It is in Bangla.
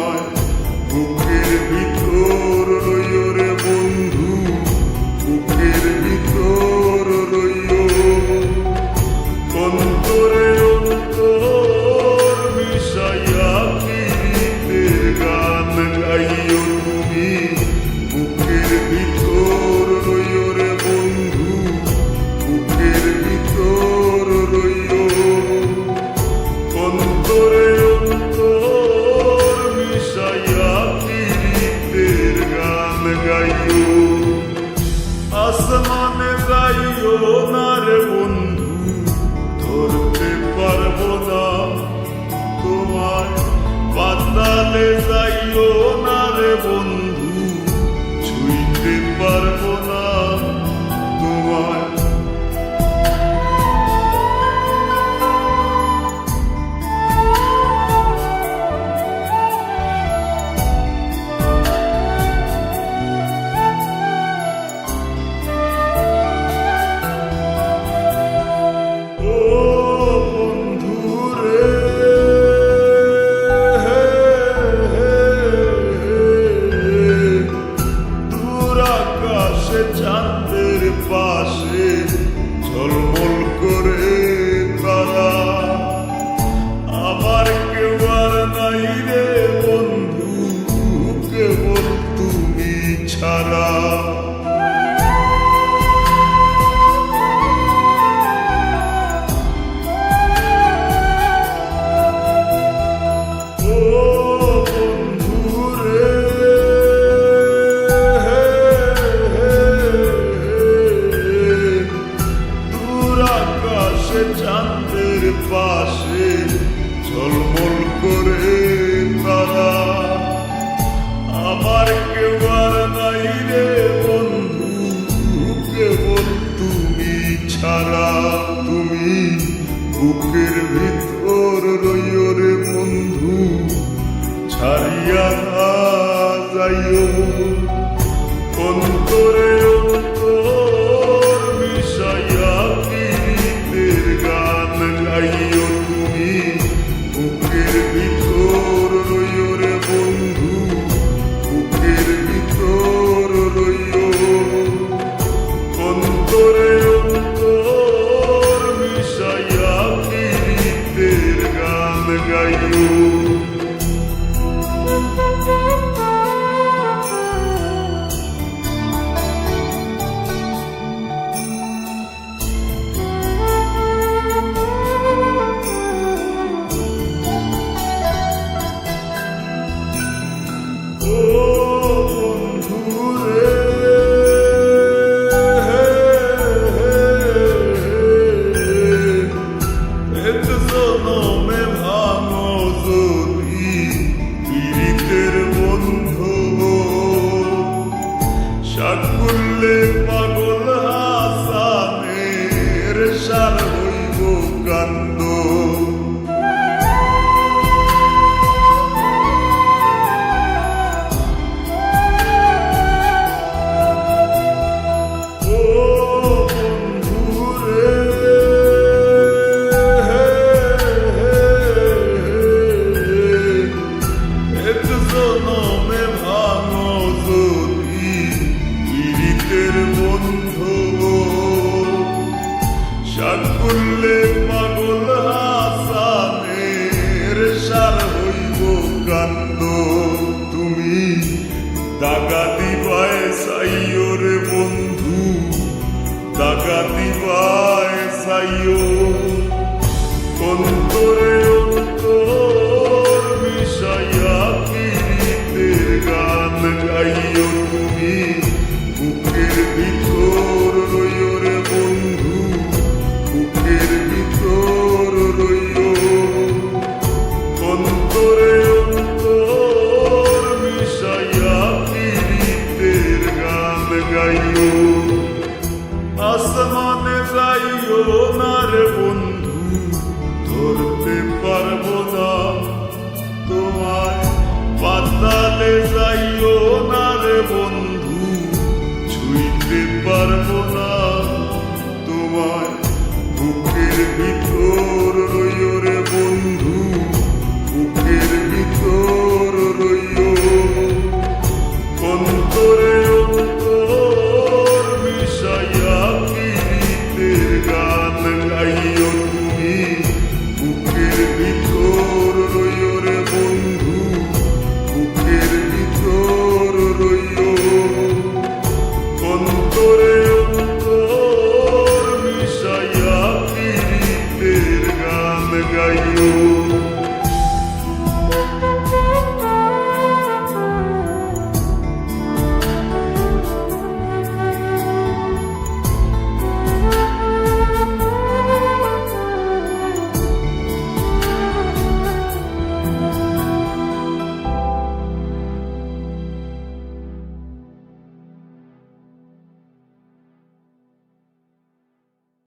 তোমায় বুকের ভিতর রইও রে বন্ধু, বুকের ভিতর রইও। অন্তরে অন্তর মিশাইয়া প্রীতের গান গাইও তুমি, বুকের ভিতর রইও রে বন্ধু, বুকের ভিতর রইও। অন্তরে অন্তর মিশাইয়া প্রীতের গান গাইও। আসমানে যাইও না রে বন্ধু, ধরতে পারবো না তোমায়। পাতালে যাইও না রে বন্ধু, ছুঁইতে পারবো না তোমায়। চাঁদের পাশে ঝলমল করে তারা, আমার কেউ আর নাই রে বন্ধু, কেবল তুমি ছাড়া। চাঁদের পাশে ঝলমল করে তারা, আমার কেউ আর নাই রে বন্ধু, কেবল তুমি ছাড়া। তুমি বুকের ভিতর রইও রে বন্ধু, ছাড়িয়া না যাইও। অন্তরে অন্তর মিশাইয়া প্রীতের গান গাইও তুমি, বুকের ভিতর রইও রে বন্ধু, বুকের ভিতর রইও। অন্তরে অন্তর মিশাইয়া প্রীতের গান গাইও। সাকুল্লে পাগল হাসানের সার হইব কান্দ, ও বন্ধুরে এক জনমে ভাঙো যদি পীড়িতের বন্ধু, সাকুল্লে পাগল হাসানের সার হইব কান্দ। তুমি দাগা দিবায় চাইও রে বন্ধু, দাগা দিবায় চাইও। অন্তরে অন্তর মিশাইয়া প্রীতের গান গাইও তুমি, বুকের ভিতর রইও রে বন্ধু, বুকের ভিতর রইও। অন্তরে অন্তর মিশাইয়া প্রীতের গান গাইও। আসমানে যাইও না রে বন্ধু, ধরতে পারবো না তোমায়। পাতালে যাইও না রে বন্ধু, ছুঁইতে পারবো না তোমায়। বুকের ভিতর রইও রে বন্ধু, বুকের ভিতর রইও। লাগাইও